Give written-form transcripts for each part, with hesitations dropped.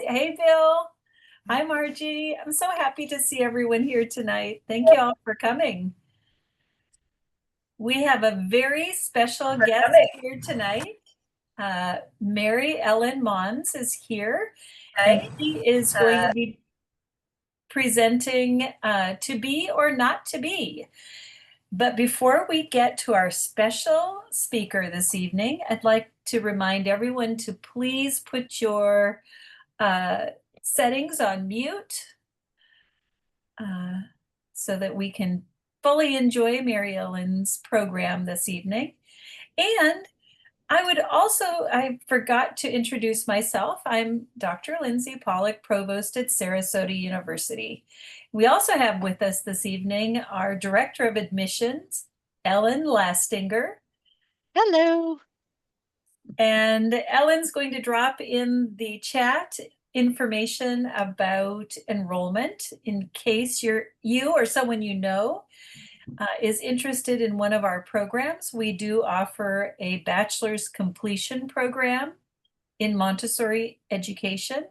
Hey, Bill. Hi, Margie. I'm so happy to see everyone here tonight. Thank you all for coming. We have a very special guest here tonight. Mary Ellen Maunz is here, and she is going to be presenting To Be or Not to Be. But before we get to our special speaker this evening, I'd like to remind everyone to please put your settings on mute so that we can fully enjoy Mary Ellen's program this evening. And I forgot to introduce myself. I'm Dr. Lindsay Pollock, Provost at Sarasota University. We also have with us this evening our Director of Admissions, Ellen Lastinger. Hello. And Ellen's going to drop in the chat information about enrollment in case you or someone you know is interested in one of our programs. We do offer a bachelor's completion program in Montessori education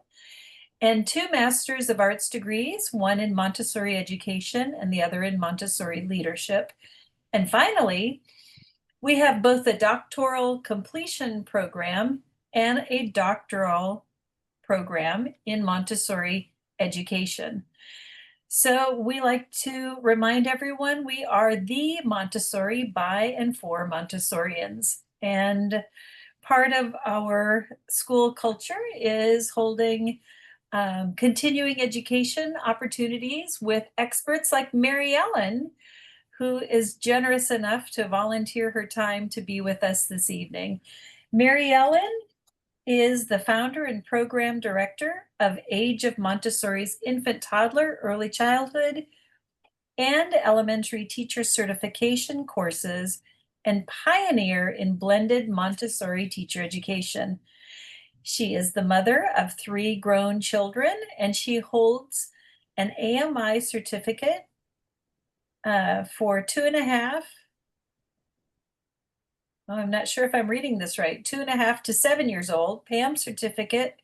and 2 Masters of Arts degrees, one in Montessori education and the other in Montessori leadership. And finally, we have both a doctoral completion program and a doctoral program in Montessori education. So we like to remind everyone we are the Montessori by and for Montessorians. And part of our school culture is holding continuing education opportunities with experts like Mary Ellen, who is generous enough to volunteer her time to be with us this evening. Mary Ellen is the founder and program director of Age of Montessori's infant, toddler, early childhood, and elementary teacher certification courses, and pioneer in blended Montessori teacher education. She is the mother of 3 grown children, and she holds an AMI certificate for 2.5. I'm not sure if I'm reading this right. 2.5 to 7 years old, PAMS certificate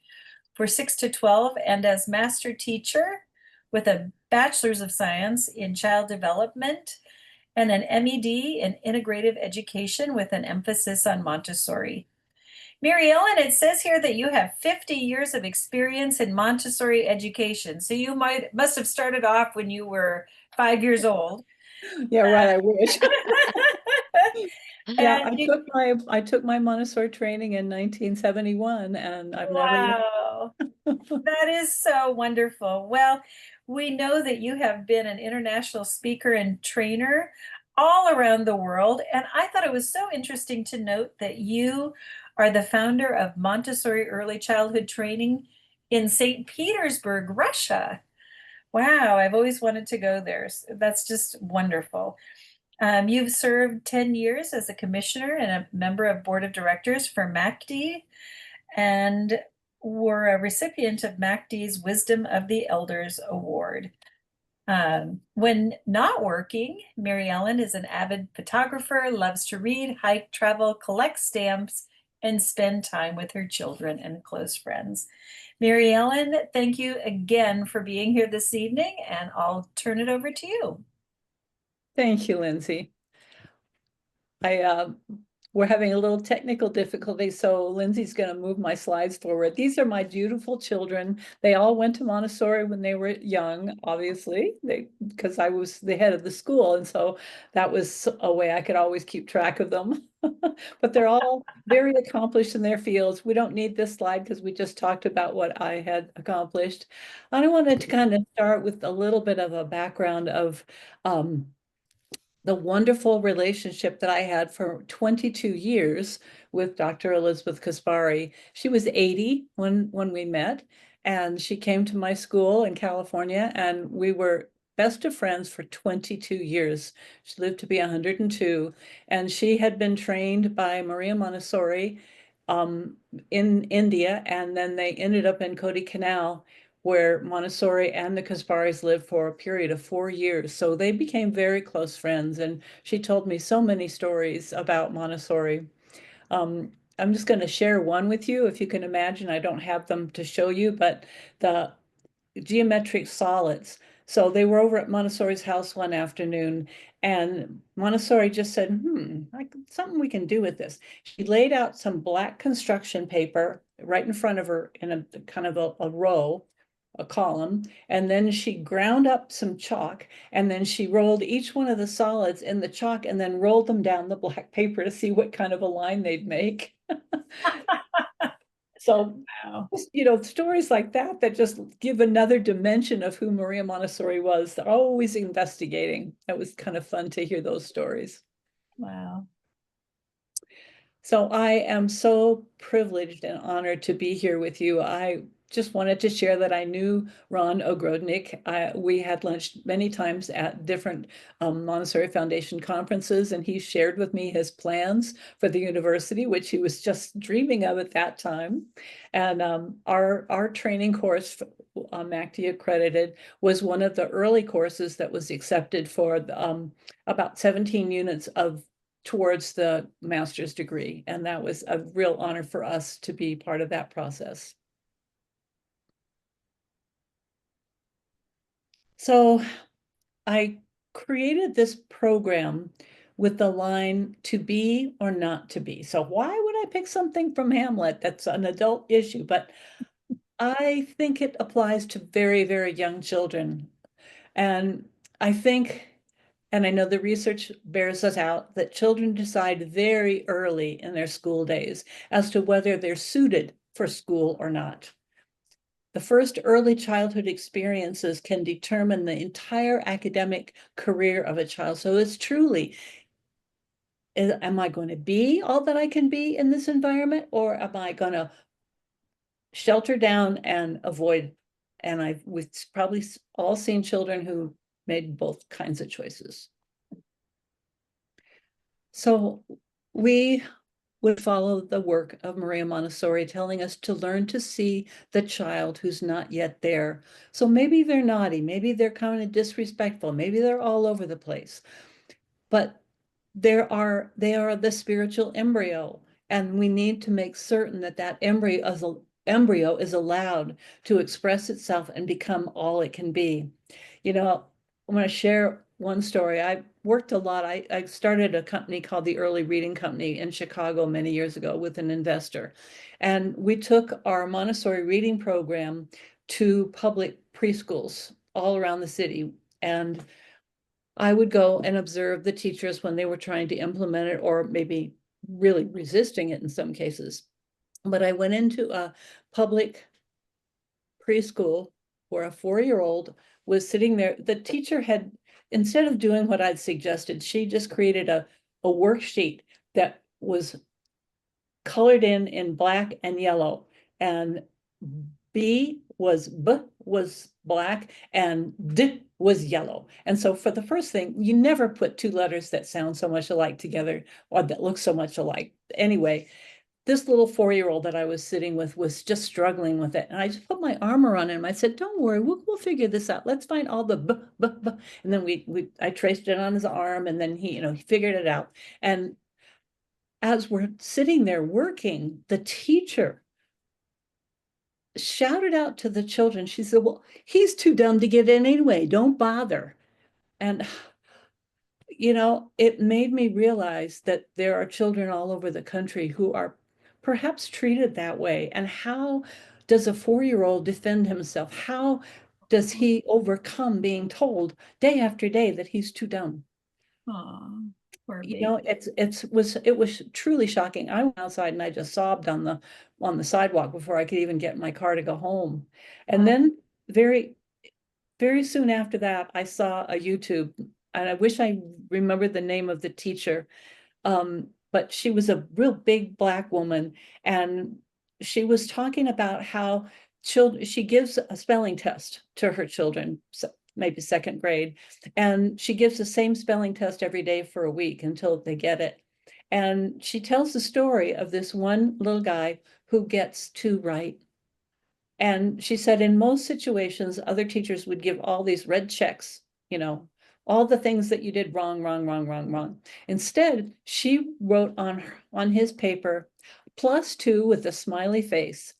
for 6 to 12, and as master teacher with a bachelor's of science in child development and an MED in integrative education with an emphasis on Montessori. Mary Ellen, it says here that you have 50 years of experience in Montessori education. So you must have started off when you were 5 years old. Yeah, right. I wish. Yeah, And I took my Montessori training in 1971, and I've never. wow, that is so wonderful. Well, we know that you have been an international speaker and trainer all around the world. And I thought it was so interesting to note that you are the founder of Montessori Early Childhood Training in St. Petersburg, Russia. Wow, I've always wanted to go there. That's just wonderful. You've served 10 years as a commissioner and a member of board of directors for MACTE, and were a recipient of MACTE's Wisdom of the Elders Award. When not working, Mary Ellen is an avid photographer, loves to read, hike, travel, collect stamps, and spend time with her children and close friends. Mary Ellen, thank you again for being here this evening, and I'll turn it over to you. Thank you, Lindsay. We're having a little technical difficulty, so Lindsay's going to move my slides forward. These are my beautiful children. They all went to Montessori when they were young, obviously, because I was the head of the school, and so that was a way I could always keep track of them. But they're all very accomplished in their fields. We don't need this slide because we just talked about what I had accomplished. And I wanted to kind of start with a little bit of a background of the wonderful relationship that I had for 22 years with Dr. Elizabeth Kaspari. She was 80 when we met, and she came to my school in California, and we were best of friends for 22 years. She lived to be 102, and she had been trained by Maria Montessori in India, and then they ended up in Kodaikanal, where Montessori and the Kasparis lived for a period of 4 years. So they became very close friends, and she told me so many stories about Montessori. I'm just going to share one with you. If you can imagine, I don't have them to show you, but the geometric solids. So they were over at Montessori's house one afternoon, and Montessori just said, something we can do with this. She laid out some black construction paper right in front of her in a kind of a row, a column, and then she ground up some chalk, and then she rolled each one of the solids in the chalk and then rolled them down the black paper to see what kind of a line they'd make. So, Wow. stories like that just give another dimension of who Maria Montessori was. They're always investigating. It was kind of fun to hear those stories. Wow. So I am so privileged and honored to be here with you. I just wanted to share that I knew Ron Ogrodnik. We had lunch many times at different Montessori Foundation conferences, and he shared with me his plans for the university, which he was just dreaming of at that time. And our training course, MACTE accredited, was one of the early courses that was accepted for about 17 units towards the master's degree. And that was a real honor for us to be part of that process. So I created this program with the line to be or not to be. So why would I pick something from Hamlet that's an adult issue? But I think it applies to very, very young children. And I think, and I know the research bears us out, that children decide very early in their school days as to whether they're suited for school or not. The first early childhood experiences can determine the entire academic career of a child. So it's truly, am I going to be all that I can be in this environment, or am I going to shelter down and avoid? And we've probably all seen children who made both kinds of choices. So we would follow the work of Maria Montessori, telling us to learn to see the child who's not yet there. So maybe they're naughty, maybe they're kind of disrespectful, maybe they're all over the place, but they are the spiritual embryo, and we need to make certain that that embryo is allowed to express itself and become all it can be. I'm going to share one story. I worked a lot. I started a company called the Early Reading Company in Chicago many years ago with an investor. And we took our Montessori reading program to public preschools all around the city. And I would go and observe the teachers when they were trying to implement it, or maybe really resisting it in some cases. But I went into a public preschool where a 4-year-old was sitting there. The teacher had, instead of doing what I'd suggested, she just created a worksheet that was colored in black and yellow, and B was black and D was yellow. And so for the first thing, you never put two letters that sound so much alike together or that look so much alike. Anyway, this little 4-year-old that I was sitting with was just struggling with it. And I just put my arm around him. I said, don't worry, we'll figure this out. Let's find all the b. And then I traced it on his arm, and then he figured it out. And as we're sitting there working, the teacher shouted out to the children. She said, well, he's too dumb to get in anyway. Don't bother. And it made me realize that there are children all over the country who are perhaps treated that way. And how does a 4-year-old defend himself? How does he overcome being told day after day that he's too dumb? Aw, poor baby. It was truly shocking. I went outside and I just sobbed on the sidewalk before I could even get in my car to go home. And then very, very soon after that, I saw a YouTube, and I wish I remembered the name of the teacher. But she was a real big Black woman, and she was talking about how she gives a spelling test to her children, maybe second grade, and she gives the same spelling test every day for a week until they get it. And she tells the story of this one little guy who gets 2 right. And she said in most situations, other teachers would give all these red checks, all the things that you did wrong. Instead, she wrote on his paper, +2 with a smiley face.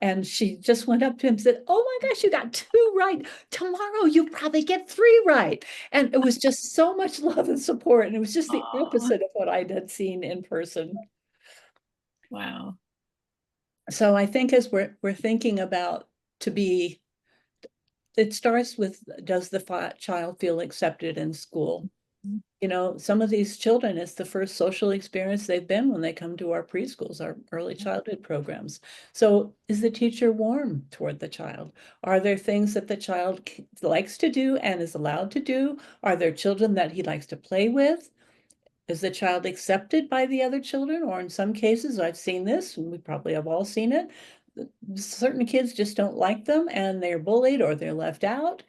And she just went up to him and said, "Oh my gosh, you got 2 right. Tomorrow you probably get 3 right." And it was just so much love and support. And it was just the Aw, opposite of what I had seen in person. wow. So I think as we're thinking about to be, it starts with, does the child feel accepted in school? You know, some of these children, it's the first social experience they've been when they come to our preschools, our early childhood programs. So is the teacher warm toward the child? Are there things that the child likes to do and is allowed to do? Are there children that he likes to play with? Is the child accepted by the other children? Or in some cases, I've seen this, and we probably have all seen it, certain kids just don't like them and they're bullied or they're left out.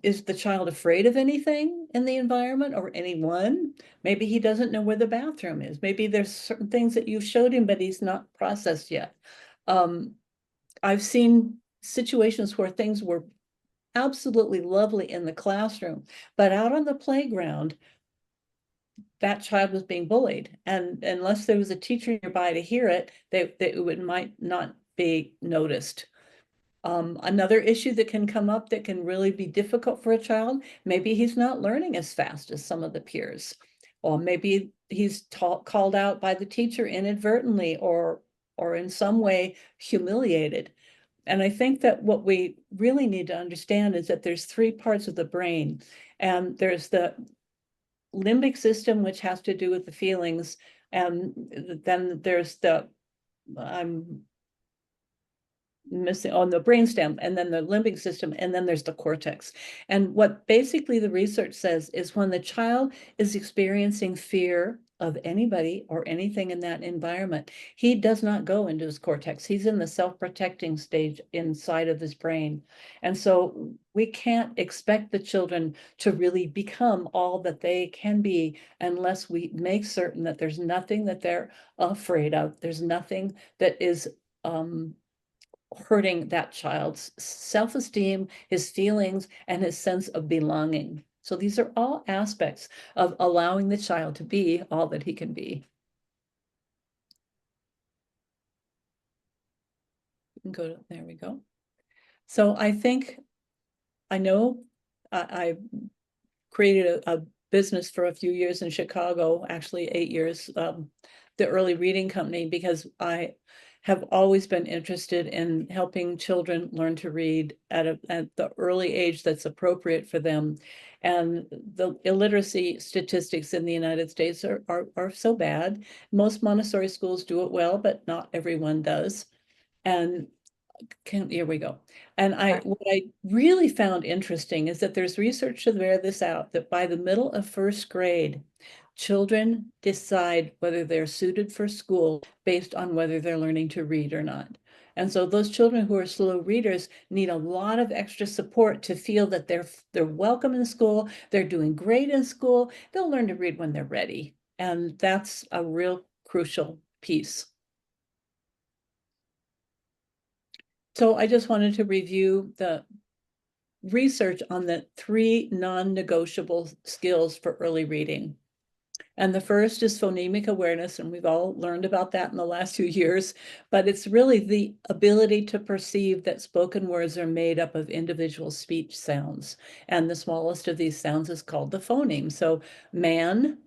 Is the child afraid of anything in the environment or anyone? Maybe he doesn't know where the bathroom is. Maybe there's certain things that you showed him, but he's not processed yet. I've seen situations where things were absolutely lovely in the classroom, but out on the playground, that child was being bullied. And unless there was a teacher nearby to hear it, it might not be noticed. Another issue that can come up that can really be difficult for a child, maybe he's not learning as fast as some of the peers, or maybe he's called out by the teacher inadvertently or in some way humiliated. And I think that what we really need to understand is that there's 3 parts of the brain, and there's the limbic system, which has to do with the feelings, and then there's the I'm missing on the brainstem, and then the limbic system, and then there's the cortex. And what basically the research says is when the child is experiencing fear of anybody or anything in that environment, he does not go into his cortex. He's in the self-protecting stage inside of his brain. And so we can't expect the children to really become all that they can be unless we make certain that there's nothing that they're afraid of. There's nothing that is hurting that child's self-esteem, his feelings, and his sense of belonging. So these are all aspects of allowing the child to be all that he can be. We can go to, there we go. So I think, I know I created a business for a few years in Chicago, actually 8 years, the Early Reading Company, because I have always been interested in helping children learn to read at the early age that's appropriate for them. And the illiteracy statistics in the United States are so bad. Most Montessori schools do it well, but not everyone does. And here we go. And what I really found interesting is that there's research to bear this out, that by the middle of 1st grade, children decide whether they're suited for school based on whether they're learning to read or not. And so those children who are slow readers need a lot of extra support to feel that they're welcome in school, they're doing great in school, they'll learn to read when they're ready. And that's a real crucial piece. So I just wanted to review the research on the 3 non-negotiable skills for early reading. And the first is phonemic awareness, and we've all learned about that in the last few years, but it's really the ability to perceive that spoken words are made up of individual speech sounds. And the smallest of these sounds is called the phoneme. So man,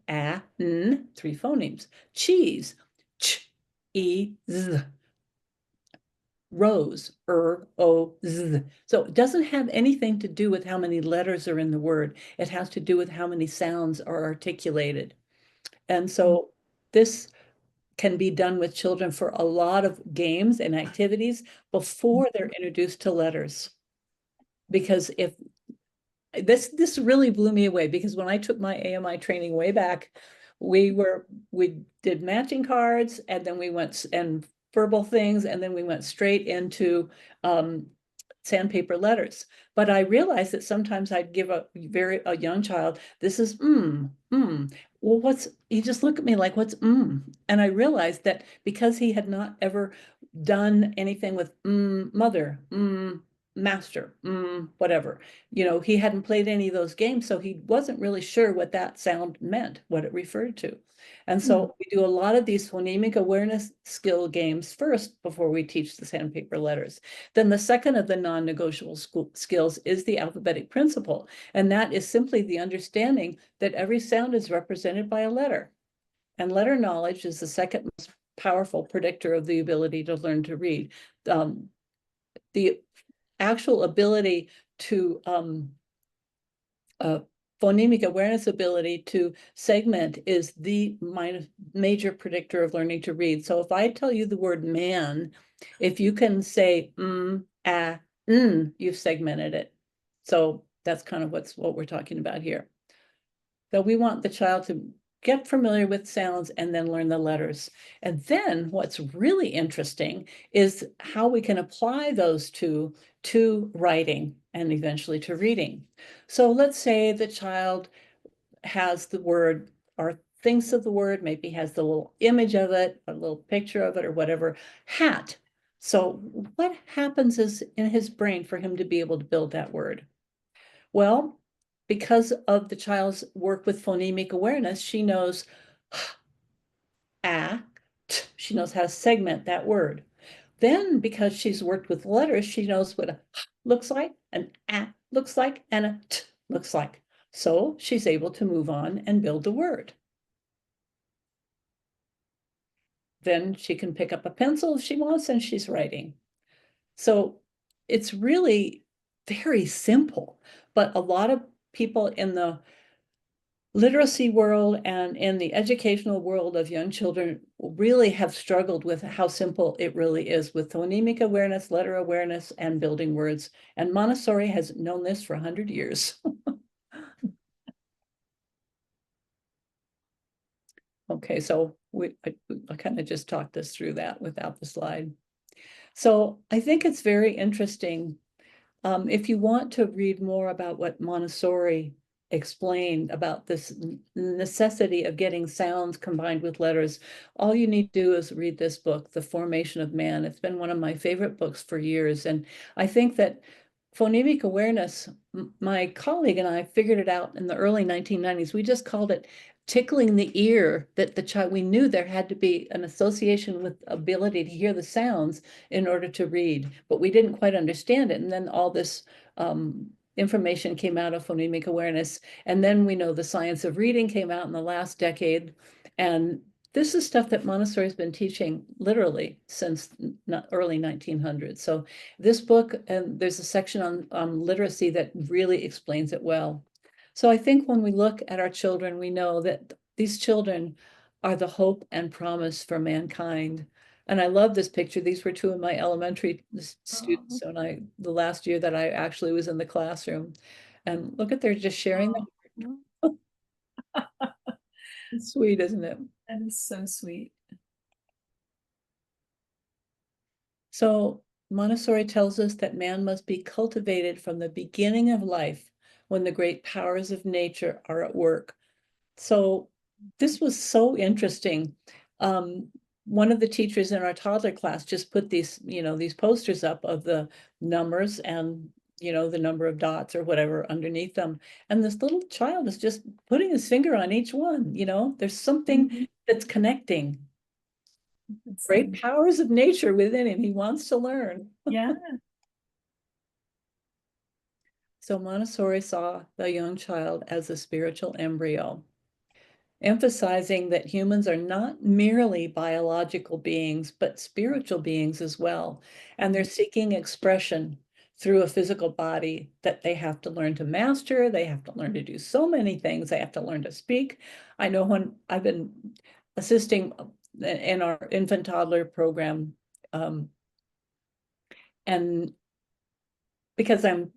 ah, n, 3 phonemes. Cheese, ch, e, z. Rose, o, z. So it doesn't have anything to do with how many letters are in the word. It has to do with how many sounds are articulated. And so this can be done with children for a lot of games and activities before they're introduced to letters. Because if this really blew me away, because when I took my AMI training way back, we did matching cards, and then we went and verbal things, and then we went straight into sandpaper letters. But I realized that sometimes I'd give a young child, this is well, he just looked at me like, what's and I realized that because he had not ever done anything with mother, master, whatever. You know, he hadn't played any of those games, so he wasn't really sure what that sound meant, what it referred to. And so we do a lot of these phonemic awareness skill games first before we teach the sandpaper letters. Then the second of the non-negotiable skills is the alphabetic principle. And that is simply the understanding that every sound is represented by a letter. And letter knowledge is the second most powerful predictor of the ability to learn to read. The actual ability to phonemic awareness ability to segment is the major predictor of learning to read. So if I tell you the word man, if you can say you've segmented it. So that's kind of what we're talking about here. So we want the child to get familiar with sounds and then learn the letters. And then what's really interesting is how we can apply those two to writing and eventually to reading. So let's say the child has the word or thinks of the word, maybe has the little image of it, a little picture of it or whatever, hat. So what happens is in his brain for him to be able to build that word? Well, because of the child's work with phonemic awareness, she knows she knows how to segment that word. Then, because she's worked with letters, she knows what a looks like, an a looks like, and a t looks like. So she's able to move on and build the word. Then she can pick up a pencil if she wants and she's writing. So it's really very simple, but a lot of people in the literacy world and in the educational world of young children really have struggled with how simple it really is with phonemic awareness, letter awareness, and building words. And Montessori has known this for 100 years. Okay, so I kind of just talked us through that without the slide. So I think it's very interesting. If you want to read more about what Montessori explained about this necessity of getting sounds combined with letters, all you need to do is read this book, The Formation of Man. It's been one of my favorite books for years. And I think that phonemic awareness, my colleague and I figured it out in the early 1990s. We just called it tickling the ear, that the child, we knew there had to be an association with ability to hear the sounds in order to read, but we didn't quite understand it. And then all this information came out of phonemic awareness. And then we know the science of reading came out in the last decade. And this is stuff that Montessori has been teaching literally since early 1900s. So this book, and there's a section on literacy that really explains it well. So I think when we look at our children, we know that these children are the hope and promise for mankind. And I love this picture. These were two of my elementary students when the last year that I actually was in the classroom. And look at, they're just sharing them. It's sweet, isn't it? That is so sweet. So Montessori tells us that man must be cultivated from the beginning of life when the great powers of nature are at work. So this was so interesting. One of the teachers in our toddler class just put these, these posters up of the numbers and, the number of dots or whatever underneath them. And this little child is just putting his finger on each one, there's something that's connecting. Great powers of nature within him. He wants to learn. Yeah. So Montessori saw the young child as a spiritual embryo, emphasizing that humans are not merely biological beings, but spiritual beings as well. And they're seeking expression through a physical body that they have to learn to master. They have to learn to do so many things. They have to learn to speak. I know when I've been assisting in our infant toddler program, and because I'm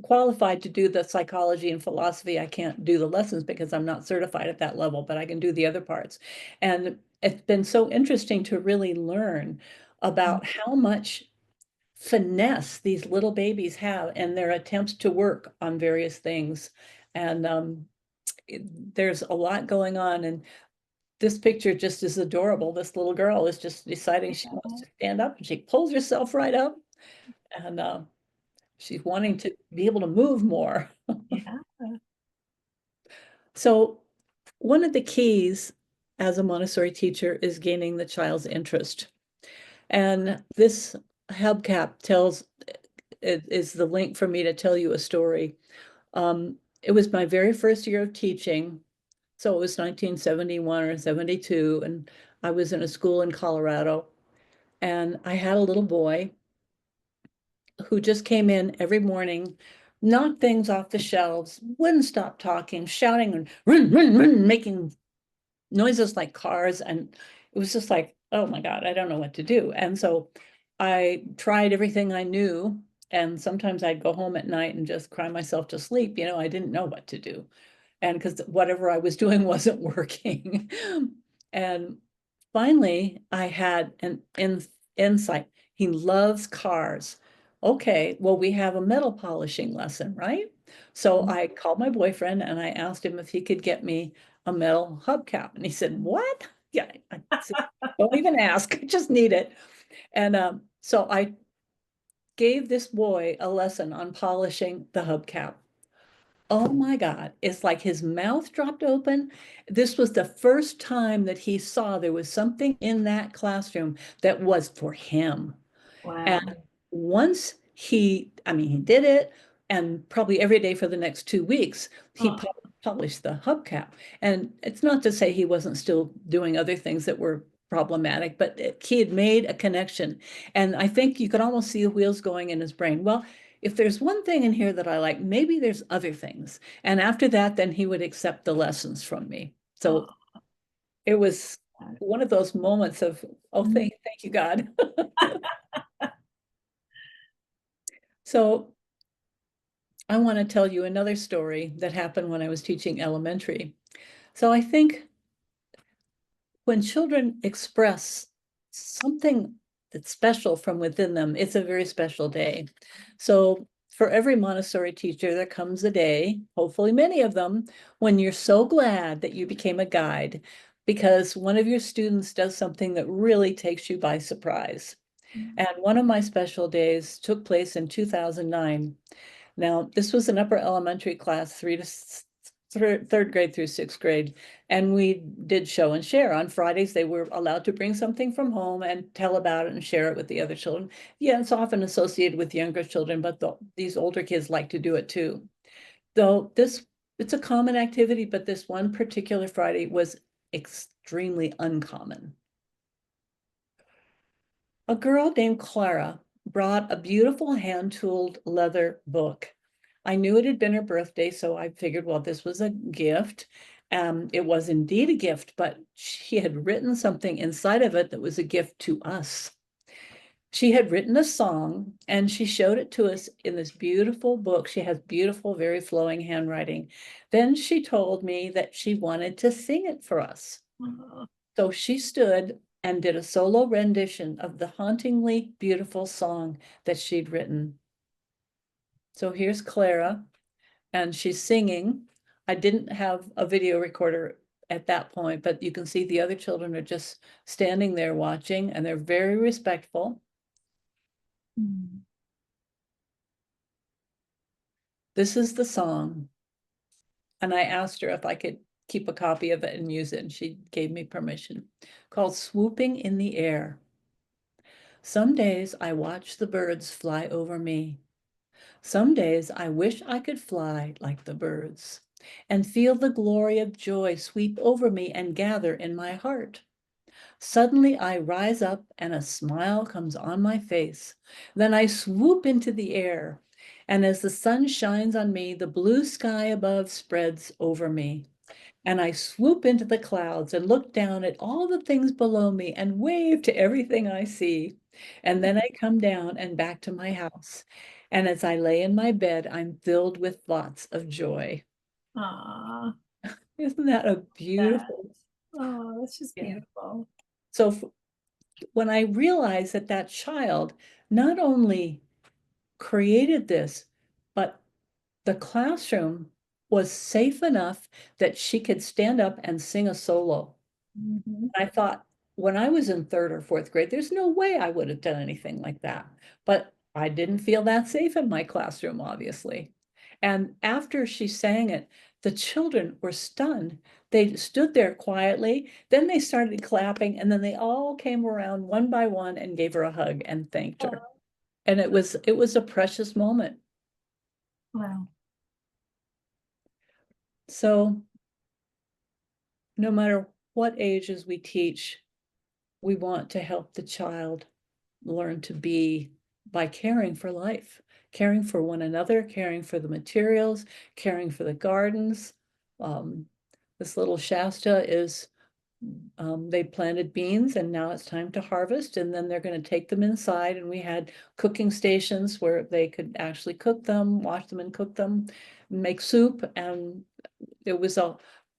qualified to do the psychology and philosophy, I can't do the lessons because I'm not certified at that level, but I can do the other parts. And it's been so interesting to really learn about how much finesse these little babies have in their attempts to work on various things. And there's a lot going on. And this picture just is adorable. This little girl is just deciding she wants to stand up, and she pulls herself right up. And She's wanting to be able to move more. Yeah. So one of the keys as a Montessori teacher is gaining the child's interest. And this hubcap tells, it is the link for me to tell you a story. It was my very first year of teaching. So it was 1971 or 72, and I was in a school in Colorado. And I had a little boy who just came in every morning, knocked things off the shelves, wouldn't stop talking, shouting and run, run, run, making noises like cars. And it was just like, oh my God, I don't know what to do. And so I tried everything I knew. And sometimes I'd go home at night and just cry myself to sleep. You know, I didn't know what to do. And because whatever I was doing wasn't working. And finally, I had an insight. He loves cars. Okay, well, we have a metal polishing lesson, right? So I called my boyfriend and I asked him if he could get me a metal hubcap. And he said, what? Yeah, I said, don't even ask, I just need it. And so I gave this boy a lesson on polishing the hubcap. Oh my God, it's like his mouth dropped open. This was the first time that he saw there was something in that classroom that was for him. And Wow. once I mean, he did it, and probably every day for the next 2 weeks, he Oh, polished the hubcap. And it's not to say he wasn't still doing other things that were problematic, but he had made a connection. And I think you could almost see the wheels going in his brain. Well, if there's one thing in here that I like, maybe there's other things. And after that, then he would accept the lessons from me. So oh. it was one of those moments of, oh, thank you, God. So I want to tell you another story that happened when I was teaching elementary. So I think when children express something that's special from within them, it's a very special day. So for every Montessori teacher, there comes a day, hopefully many of them, when you're so glad that you became a guide because one of your students does something that really takes you by surprise. And one of my special days took place in 2009. Now, this was an upper elementary class, third grade through sixth grade, and we did show and share. On Fridays, they were allowed to bring something from home and tell about it and share it with the other children. Yeah, it's often associated with younger children, but these older kids like to do it too. Though it's a common activity, but this one particular Friday was extremely uncommon. A girl named Clara brought a beautiful hand-tooled leather book. I knew it had been her birthday, so I figured, well, this was a gift. It was indeed a gift, but she had written something inside of it that was a gift to us. She had written a song and she showed it to us in this beautiful book. She has beautiful, very flowing handwriting. Then she told me that she wanted to sing it for us. So she stood and did a solo rendition of the hauntingly beautiful song that she'd written. So here's Clara, and she's singing. I didn't have a video recorder at that point, but you can see the other children are just standing there watching, and they're very respectful. This is the song. And I asked her if I could keep a copy of it and use it, and she gave me permission. Called Swooping in the Air. Some days I watch the birds fly over me. Some days I wish I could fly like the birds and feel the glory of joy sweep over me and gather in my heart. Suddenly I rise up and a smile comes on my face. Then I swoop into the air, and as the sun shines on me, the blue sky above spreads over me. And I swoop into the clouds and look down at all the things below me and wave to everything I see. And then I come down and back to my house. And as I lay in my bed, I'm filled with thoughts of joy. Aw, Isn't that a that, beautiful? oh, that's just Yeah. beautiful. So when I realized that that child not only created this, but the classroom was safe enough that she could stand up and sing a solo. I thought when I was in third or fourth grade, there's no way I would have done anything like that. But I didn't feel that safe in my classroom, obviously. And after she sang it, the children were stunned. They stood there quietly, then they started clapping, and then they all came around one by one and gave her a hug and thanked her. And it was a precious moment. Wow. So no matter what ages we teach, we want to help the child learn to be by caring for life, caring for one another, caring for the materials, caring for the gardens. This little Shasta is, they planted beans and now it's time to harvest, and then they're going to take them inside, and we had cooking stations where they could actually cook them, wash them and cook them, make soup, and it was a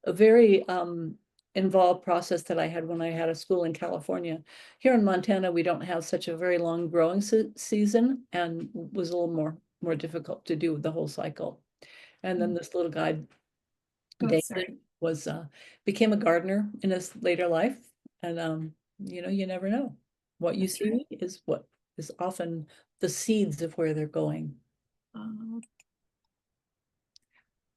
very involved process that I had when I had a school in California. Here in Montana, we don't have such a very long growing season, and was a little more difficult to do the whole cycle. And then this little guy, Oh, David, sorry. was became a gardener in his later life. And you know, you never know. What you That's see right. is what is often the seeds of where they're going.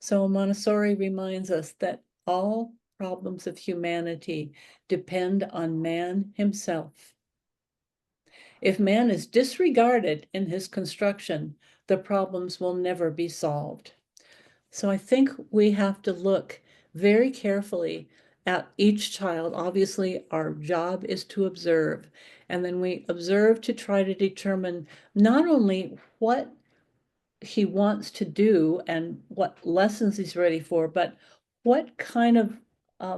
So Montessori reminds us that all problems of humanity depend on man himself. If man is disregarded in his construction, the problems will never be solved. So I think we have to look very carefully at each child. Obviously, our job is to observe, and then we observe to try to determine not only what he wants to do and what lessons he's ready for, but what kind of,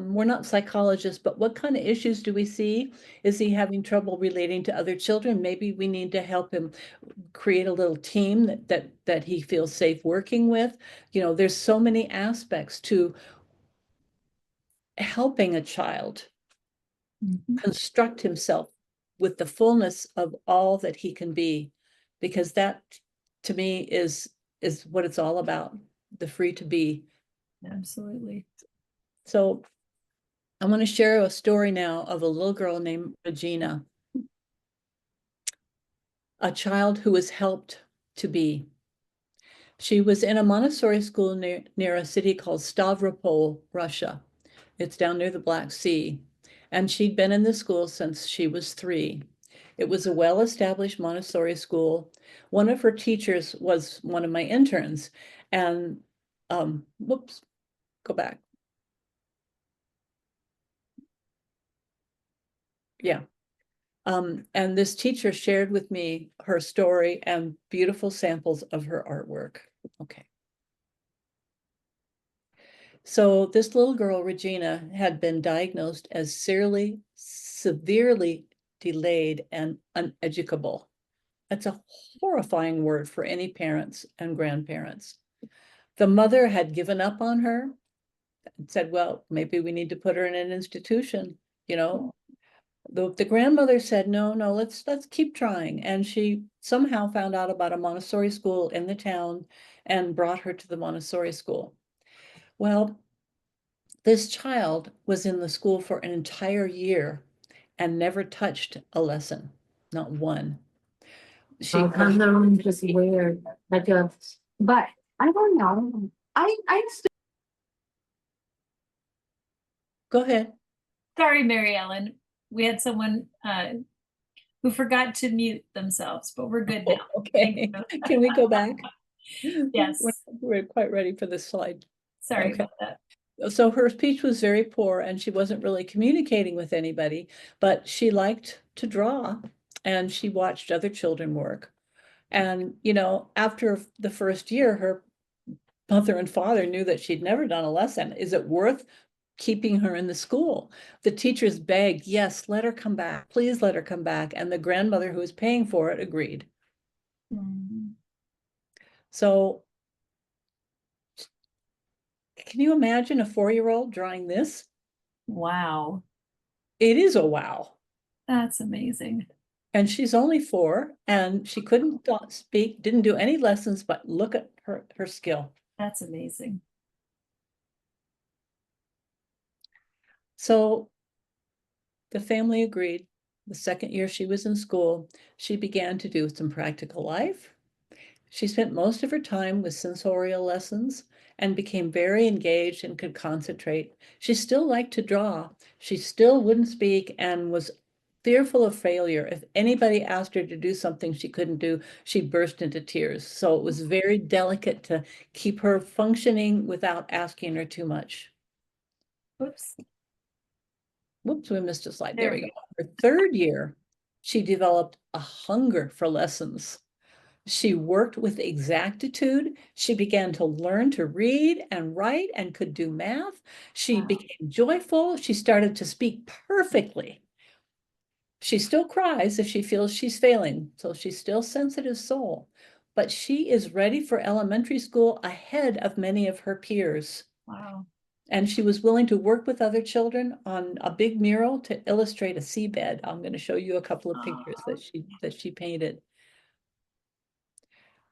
we're not psychologists, but what kind of issues do we see? Is he having trouble relating to other children? Maybe we need to help him create a little team that he feels safe working with. You know, there's so many aspects to helping a child construct himself with the fullness of all that he can be, because that to me is what it's all about, the free to be. Absolutely. So I want to share a story now of a little girl named Regina, a child who was helped to be. She was in a Montessori school near a city called Stavropol, Russia. It's down near the Black Sea. And she'd been in the school since she was 3. It was a well-established Montessori school. One of her teachers was one of my interns. And, whoops, go back. Yeah. And this teacher shared with me her story and beautiful samples of her artwork. Okay. So this little girl, Regina, had been diagnosed as severely delayed and uneducable. That's a horrifying word for any parents and grandparents. The mother had given up on her and said, well, maybe we need to put her in an institution, you know. The grandmother said, no, let's keep trying. And she somehow found out about a Montessori school in the town and brought her to the Montessori school. Well, this child was in the school for an entire year and never touched a lesson, not one. She Cameroon is weird, but I don't know. I Go ahead. Sorry, Mary Ellen. We had someone who forgot to mute themselves, but we're good now. Okay, can we go back? Yes. We're quite ready for this slide. Sorry Okay. about that. So her speech was very poor and she wasn't really communicating with anybody, but she liked to draw and she watched other children work. And, you know, after the first year, her mother and father knew that she'd never done a lesson. Is it worth keeping her in the school? The teachers begged, yes, let her come back. Please let her come back. And the grandmother who was paying for it agreed. So can you imagine a 4-year-old drawing this? Wow. It is a wow. That's amazing. And she's only 4 and she couldn't speak, didn't do any lessons, but look at her skill. That's amazing. So the family agreed the second year she was in school, she began to do some practical life. She spent most of her time with sensorial lessons and became very engaged and could concentrate. She still liked to draw. She still wouldn't speak and was fearful of failure. If anybody asked her to do something she couldn't do, she burst into tears. So it was very delicate to keep her functioning without asking her too much. Oops. Whoops, we missed a slide. There There we we go. Her third year, she developed a hunger for lessons. She worked with exactitude. She began to learn to read and write and could do math. She Wow. became joyful. She started to speak perfectly. She still cries if she feels she's failing, so she's still sensitive soul, but she is ready for elementary school ahead of many of her peers. Wow. And she was willing to work with other children on a big mural to illustrate a seabed. I'm going to show you a couple of pictures that she painted.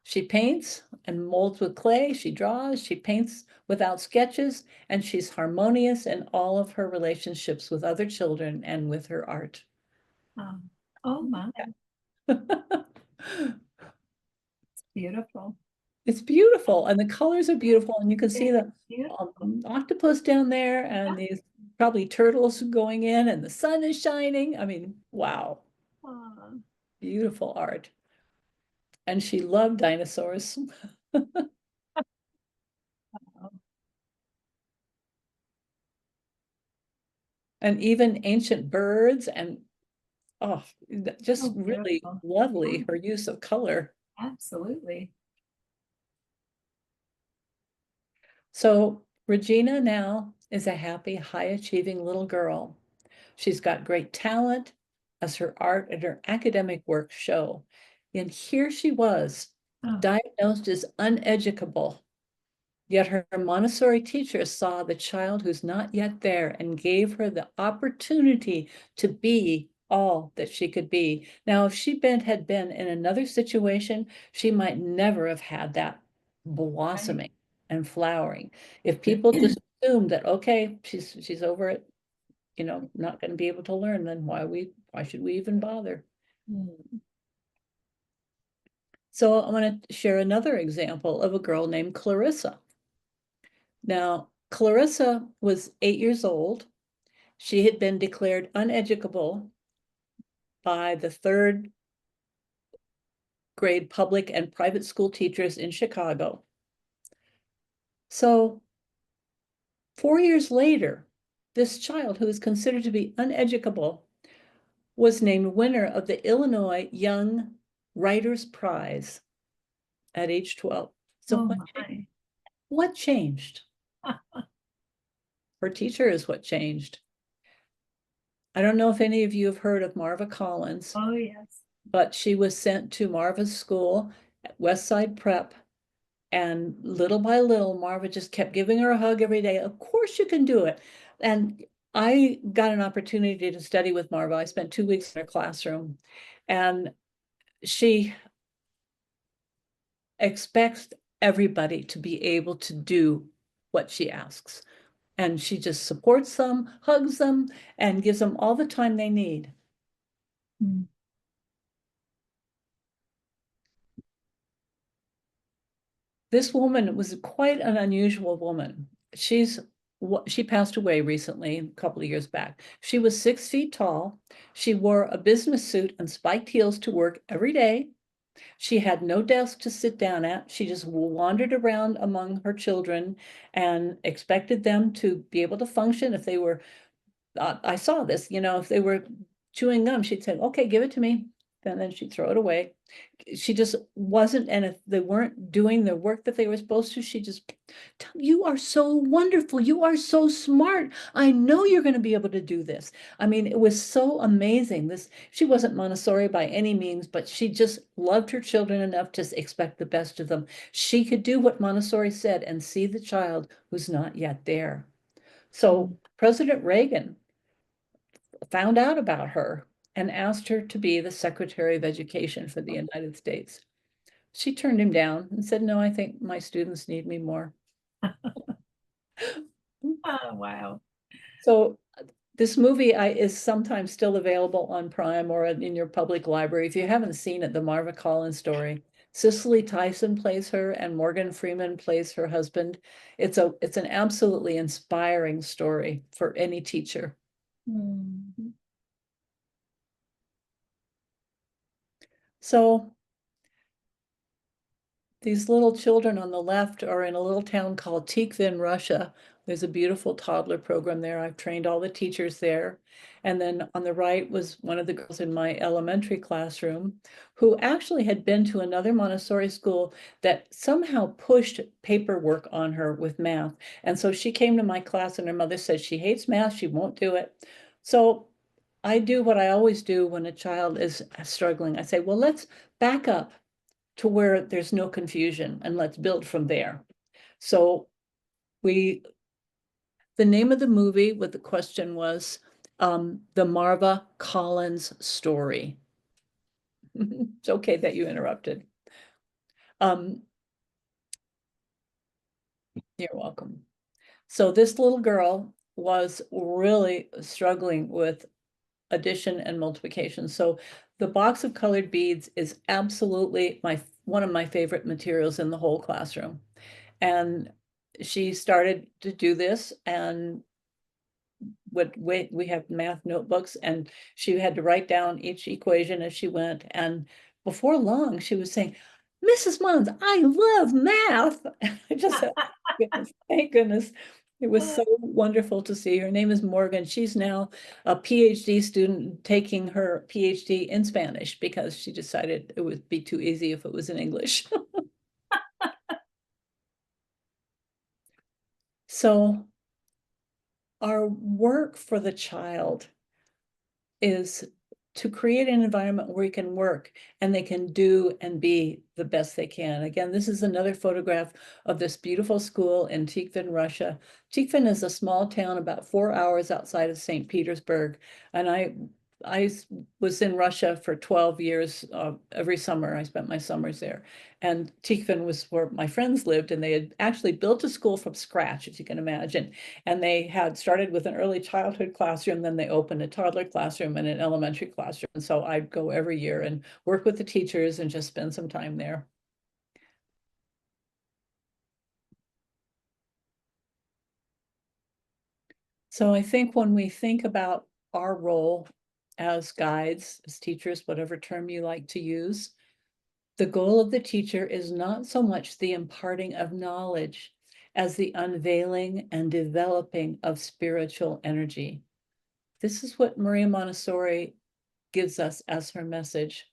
She paints and molds with clay, she draws, she paints without sketches, and she's harmonious in all of her relationships with other children and with her art. Oh my, beautiful. It's beautiful, and the colors are beautiful, and you can see the Beautiful. octopus down there and these probably turtles going in, and the sun is shining. I mean, wow, Aw. beautiful art. And she loved dinosaurs. And even ancient birds and just Oh, really beautiful. lovely, her use of color. Absolutely. So Regina now is a happy, high-achieving little girl. She's got great talent, as her art and her academic work show. And here she was, Oh, diagnosed as uneducable. Yet her Montessori teacher saw the child who's not yet there and gave her the opportunity to be all that she could be. Now, if she had been in another situation, she might never have had that blossoming and flowering. If people just assumed that, okay, she's over it, not going to be able to learn, then why should we even bother? Hmm. So I want to share another example of a girl named Clarissa. Now, Clarissa was 8 years old. She had been declared uneducable by the third grade public and private school teachers in Chicago. So 4 years later, this child who is considered to be uneducable was named winner of the Illinois Young Writers Prize at age 12. So what changed? Her teacher is what changed. I don't know if any of you have heard of Marva Collins. Oh, yes. But she was sent to Marva's school at Westside Prep. And little by little, Marva just kept giving her a hug every day. Of course you can do it. And I got an opportunity to study with Marva. I spent 2 weeks in her classroom. And she expects everybody to be able to do what she asks. And she just supports them, hugs them, and gives them all the time they need. Mm. This woman was quite an unusual woman. She passed away recently, a couple of years back. She was 6 feet tall. She wore a business suit and spiked heels to work every day. She had no desk to sit down at. She just wandered around among her children and expected them to be able to function. If they were, I saw this, if they were chewing gum, she'd say, okay, give it to me. And then she'd throw it away. She just wasn't, and if they weren't doing the work that they were supposed to, she just, you are so wonderful. You are so smart. I know you're going to be able to do this. I mean, it was so amazing. She wasn't Montessori by any means, but she just loved her children enough to expect the best of them. She could do what Montessori said and see the child who's not yet there. So President Reagan found out about her and asked her to be the Secretary of Education for the United States. She turned him down and said, no, I think my students need me more. Oh, wow. So This movie is sometimes still available on Prime or in your public library. If you haven't seen it, the Marva Collins story. Cicely Tyson plays her and Morgan Freeman plays her husband. It's an absolutely inspiring story for any teacher. Mhm. So these little children on the left are in a little town called Tikvin, Russia. There's a beautiful toddler program there. I've trained all the teachers there. And then on the right was one of the girls in my elementary classroom who actually had been to another Montessori school that somehow pushed paperwork on her with math. And so she came to my class and her mother said she hates math, she won't do it. So I do what I always do when a child is struggling. I say, well, let's back up to where there's no confusion and let's build from there. So the name of the movie with the question was the Marva Collins story. It's okay that you interrupted. You're welcome. So this little girl was really struggling with addition and multiplication. So the box of colored beads is absolutely one of my favorite materials in the whole classroom. And she started to do this and we have math notebooks and she had to write down each equation as she went. And before long, she was saying, Mrs. Maunz, I love math. I just said, thank goodness. It was so wonderful to see. Her name is Morgan. She's now a PhD student taking her PhD in Spanish because she decided it would be too easy if it was in English. So our work for the child is to create an environment where he can work and they can do and be the best they can. Again, this is another photograph of this beautiful school in Tikvin, Russia. Tikvin is a small town about 4 hours outside of St. Petersburg. And I was in Russia for 12 years. Every summer, I spent my summers there. And Tikvin was where my friends lived, and they had actually built a school from scratch, as you can imagine. And they had started with an early childhood classroom, then they opened a toddler classroom and an elementary classroom. And so I'd go every year and work with the teachers and just spend some time there. So I think when we think about our role as guides, as teachers, whatever term you like to use, the goal of the teacher is not so much the imparting of knowledge as the unveiling and developing of spiritual energy. This is what Maria Montessori gives us as her message.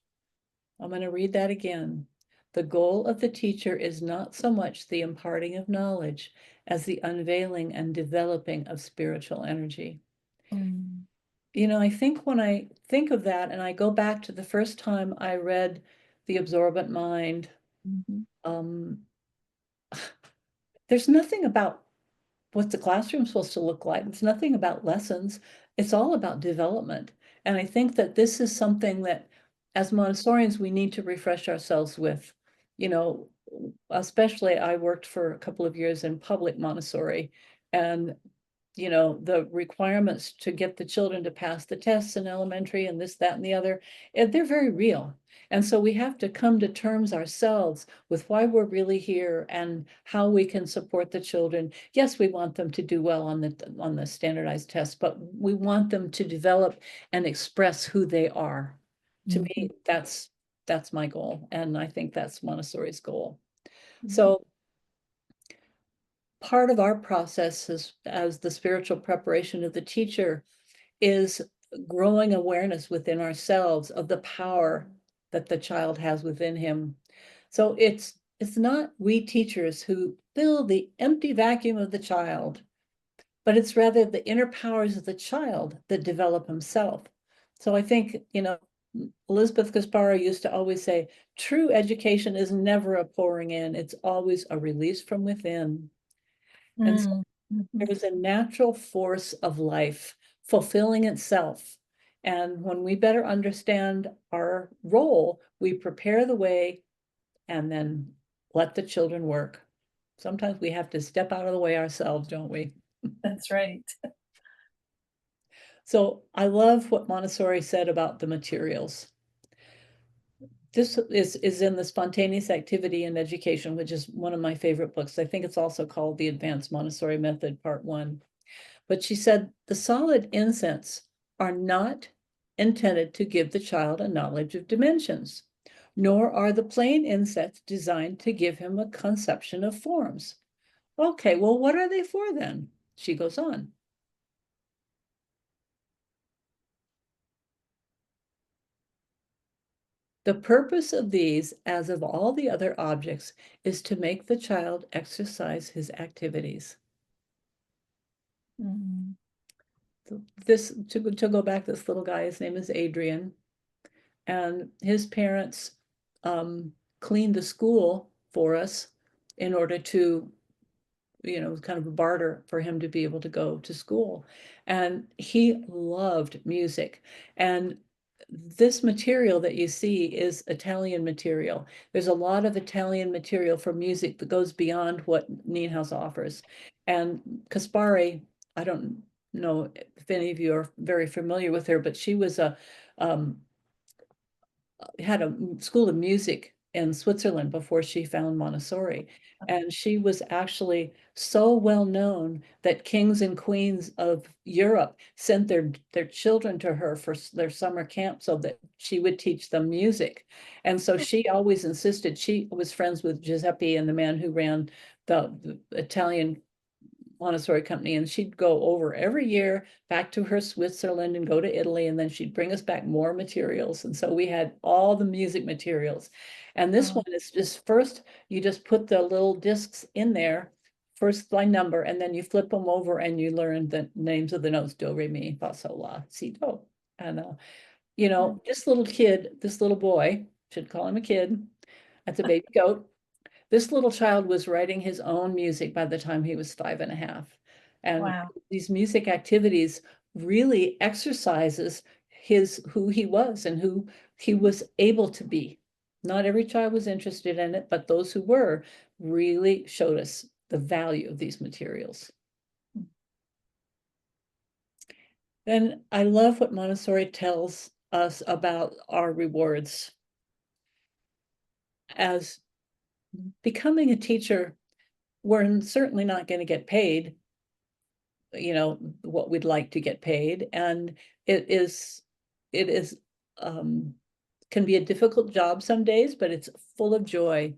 I'm going to read that again. The goal of the teacher is not so much the imparting of knowledge as the unveiling and developing of spiritual energy. Mm. You know, I think when I think of that and I go back to the first time I read The Absorbent Mind, there's nothing about what the classroom's supposed to look like. It's nothing about lessons. It's all about development. And I think that this is something that as Montessorians, we need to refresh ourselves with. You know, especially I worked for a couple of years in public Montessori, and you know, the requirements to get the children to pass the tests in elementary and this, that, and the other, they're very real. And so we have to come to terms ourselves with why we're really here and how we can support the children. Yes, we want them to do well on the standardized tests, but we want them to develop and express who they are. To me, that's my goal. And I think that's Montessori's goal. So part of our process as the spiritual preparation of the teacher is growing awareness within ourselves of the power that the child has within him. So it's not we teachers who fill the empty vacuum of the child, but it's rather the inner powers of the child that develop himself. So I think, you know, Elizabeth Gasparo used to always say, true education is never a pouring in, it's always a release from within. And so there is a natural force of life fulfilling itself. And when we better understand our role, we prepare the way and then let the children work. Sometimes we have to step out of the way ourselves, don't we? That's right. So I love what Montessori said about the materials. This is in the Spontaneous Activity and Education, which is one of my favorite books. I think it's also called The Advanced Montessori Method, Part 1. But she said the solid insets are not intended to give the child a knowledge of dimensions, nor are the plain insets designed to give him a conception of forms. Okay, well, what are they for then? She goes on. The purpose of these, as of all the other objects, is to make the child exercise his activities. Mm. This, to go back, this little guy, his name is Adrian, and his parents cleaned the school for us in order to, kind of a barter for him to be able to go to school. And he loved music. And this material that you see is Italian material. There's a lot of Italian material for music that goes beyond what Nienhuis offers. And Kaspari, I don't know if any of you are very familiar with her, but she was had a school of music in Switzerland before she found Montessori. And she was actually so well known that kings and queens of Europe sent their children to her for their summer camp so that she would teach them music. And so she always insisted, she was friends with Giuseppe and the man who ran the Italian Montessori company, and she'd go over every year back to her Switzerland and go to Italy, and then she'd bring us back more materials. And so we had all the music materials. And this one is just first, you just put the little discs in there, first by number, and then you flip them over and you learn the names of the notes, do, re, mi, fa, sol, la, si, do. And, this little kid, this little boy, should call him a kid, that's a baby goat. This little child was writing his own music by the time he was 5.5. And Wow. these music activities really exercises who he was and who he was able to be. Not every child was interested in it, but those who were really showed us the value of these materials. Then I love what Montessori tells us about our rewards. As becoming a teacher, we're certainly not going to get paid, what we'd like to get paid. And it is, can be a difficult job some days, but it's full of joy.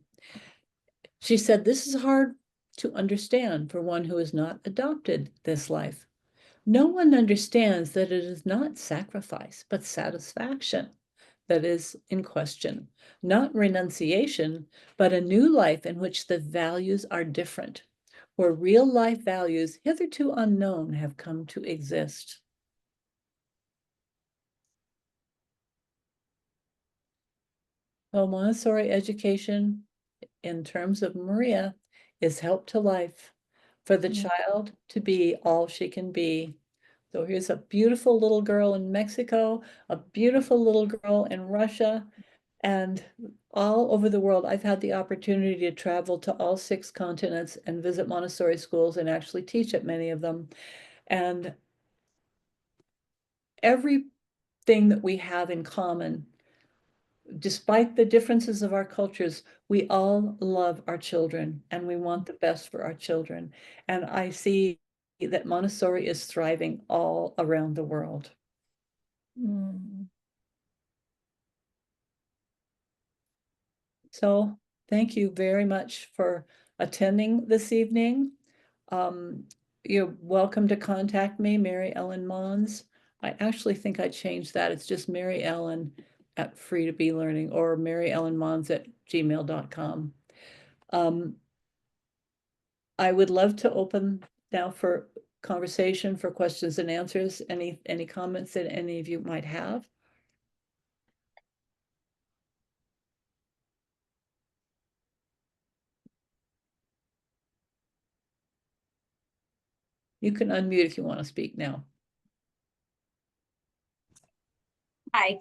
She said, this is hard to understand for one who has not adopted this life. No one understands that it is not sacrifice, but satisfaction that is in question, not renunciation, but a new life in which the values are different, where real life values hitherto unknown have come to exist. Well, Montessori education, in terms of Maria, is help to life for the child to be all she can be. So here's a beautiful little girl in Mexico, a beautiful little girl in Russia, and all over the world. I've had the opportunity to travel to all 6 continents and visit Montessori schools and actually teach at many of them. And everything that we have in common, despite the differences of our cultures, we all love our children and we want the best for our children. And I see that Montessori is thriving all around the world. So thank you very much for attending this evening. You're welcome to contact me, Mary Ellen Maunz. I actually think I changed that. It's just Mary Ellen at Free to Be Learning or Mary Ellen Maunz at gmail.com. I would love to open now for conversation, for questions and answers. Any comments that any of you might have? You can unmute if you want to speak now. Hi,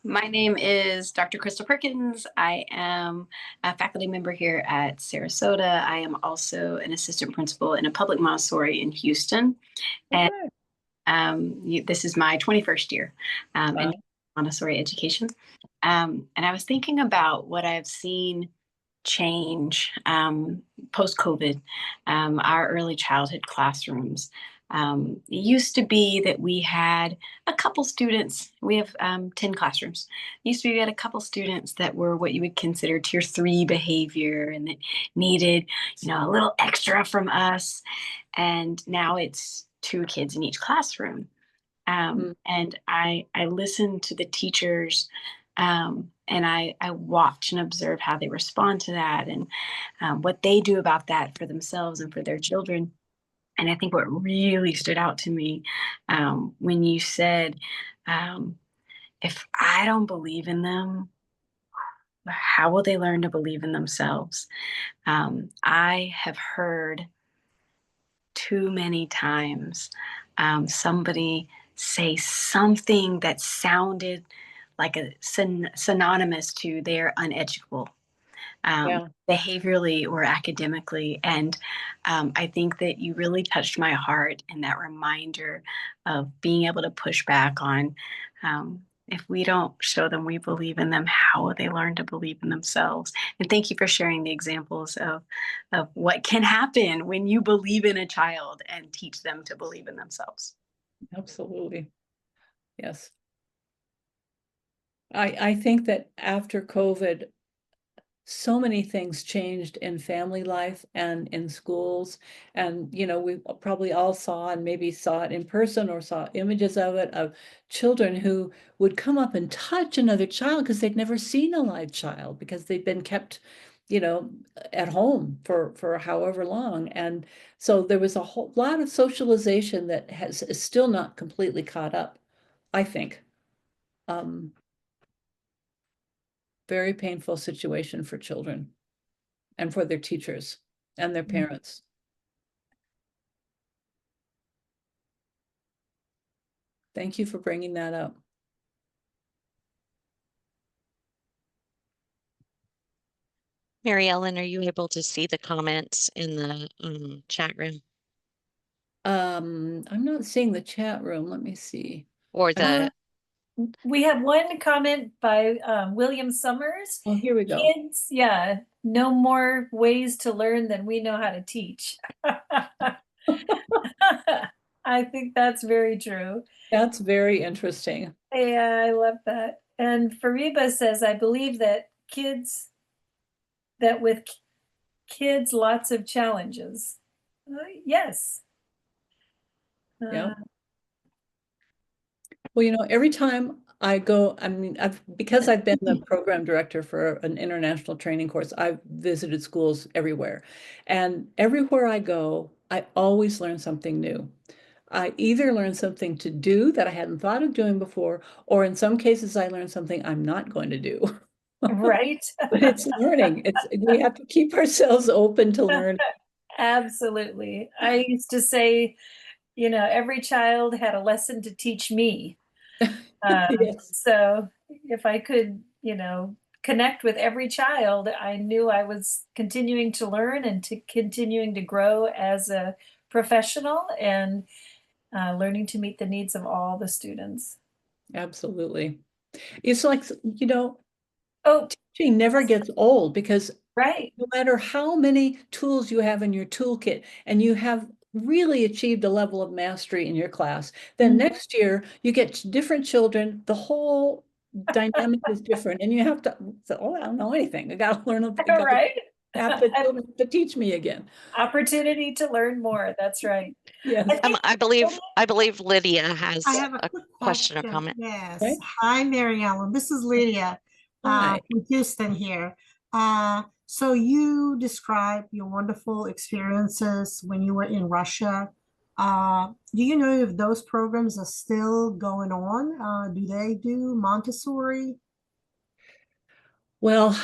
my name is Dr. Crystal Perkins. I am a faculty member here at Sarasota. I am also an assistant principal in a public Montessori in Houston. Okay. And This is my 21st year in Wow. Montessori education. And I was thinking about what I've seen change post-COVID, our early childhood classrooms. It used to be that we had a couple students, we have 10 classrooms. It used to be we had a couple students that were what you would consider tier 3 behavior and that needed, a little extra from us. And now it's 2 kids in each classroom. And I listen to the teachers and I watch and observe how they respond to that and what they do about that for themselves and for their children. And I think what really stood out to me when you said, if I don't believe in them, how will they learn to believe in themselves? I have heard too many times somebody say something that sounded like a synonymous to they're uneducable, behaviorally or academically. And I think that you really touched my heart in that reminder of being able to push back on if we don't show them we believe in them, how will they learn to believe in themselves? And thank you for sharing the examples of what can happen when you believe in a child and teach them to believe in themselves. Absolutely. Yes. I think that after COVID, so many things changed in family life and in schools. And, we probably all saw and maybe saw it in person or saw images of it, of children who would come up and touch another child because they'd never seen a live child because they'd been kept, at home for however long. And so there was a whole lot of socialization that is still not completely caught up, I think. Very painful situation for children and for their teachers and their parents. Thank you for bringing that up. Mary Ellen, are you able to see the comments in the chat room? I'm not seeing the chat room. Let me see. Or the We have one comment by William Summers. Oh, here we go. Kids, no more ways to learn than we know how to teach. I think that's very true. That's very interesting. Yeah, I love that. And Fariba says, I believe that with kids, lots of challenges. Yes. Yeah. Well, every time I go, because I've been the program director for an international training course, I've visited schools everywhere. And everywhere I go, I always learn something new. I either learn something to do that I hadn't thought of doing before, or in some cases, I learn something I'm not going to do. Right. But it's learning. We have to keep ourselves open to learn. Absolutely. I used to say, every child had a lesson to teach me. Yes. So if I could, connect with every child, I knew I was continuing to learn and continuing to grow as a professional and learning to meet the needs of all the students. Absolutely. It's like, Oh, teaching never gets old because right. no matter how many tools you have in your toolkit and you have really achieved a level of mastery in your class, then next year you get different children, the whole dynamic is different, and you have to say, oh, I don't know anything. I got to learn. Right. Have the children to teach me again. Opportunity to learn more. That's right. Yes. I believe Lydia has I have a a quick question or comment. Yes. Okay. Hi, Mary Ellen. This is Lydia Hi. from Houston here. So you described your wonderful experiences when you were in Russia. Do you know if those programs are still going on? Do they do Montessori? Well,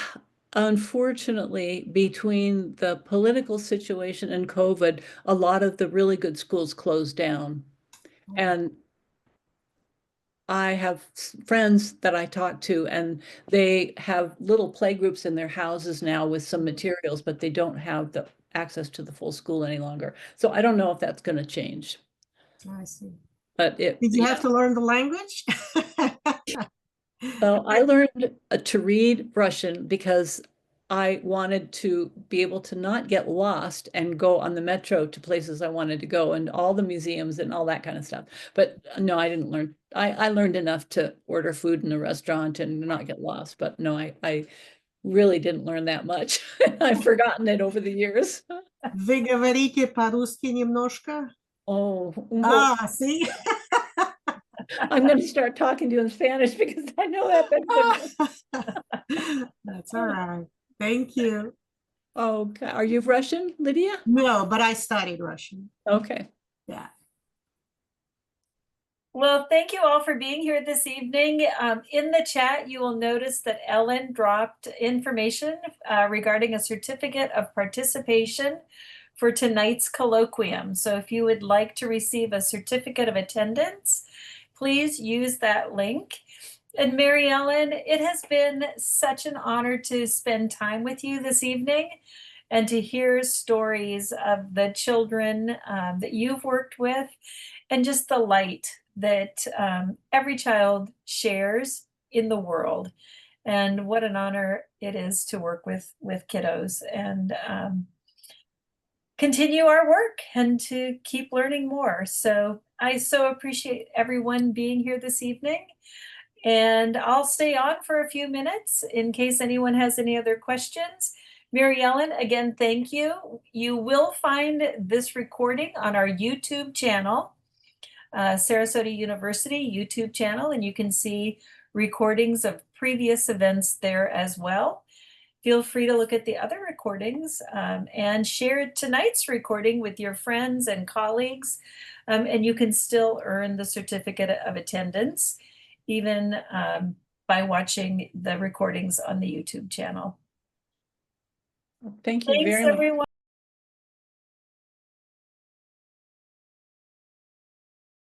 unfortunately, between the political situation and COVID, a lot of the really good schools closed down. And I have friends that I talk to, and they have little play groups in their houses now with some materials, but they don't have the access to the full school any longer. So I don't know if that's going to change. I see. but Did you have to learn the language? Well, I learned to read Russian because I wanted to be able to not get lost and go on the metro to places I wanted to go and all the museums and all that kind of stuff. But no, I didn't learn. I learned enough to order food in a restaurant and not get lost. But no, I really didn't learn that much. I've forgotten it over the years. Вы говорите по-русски немножко? Oh, See? I'm going to start talking to you in Spanish because I know that better than That's all right. Thank you. Okay. Are you Russian, Lydia? No, but I studied Russian. Okay. Yeah. Well, thank you all for being here this evening. In the chat, you will notice that Ellen dropped information regarding a certificate of participation for tonight's colloquium. So if you would like to receive a certificate of attendance, please use that link. And Mary Ellen, it has been such an honor to spend time with you this evening and to hear stories of the children that you've worked with and just the light that every child shares in the world. And what an honor it is to work with kiddos and continue our work and to keep learning more. So I so appreciate everyone being here this evening. And I'll stay on for a few minutes in case anyone has any other questions. Mary Ellen, again, thank you. You will find this recording on our YouTube channel, Sarasota University YouTube channel, and you can see recordings of previous events there as well. Feel free to look at the other recordings and share tonight's recording with your friends and colleagues, and you can still earn the certificate of attendance, even by watching the recordings on the YouTube channel. Thank you Thanks, very much. everyone.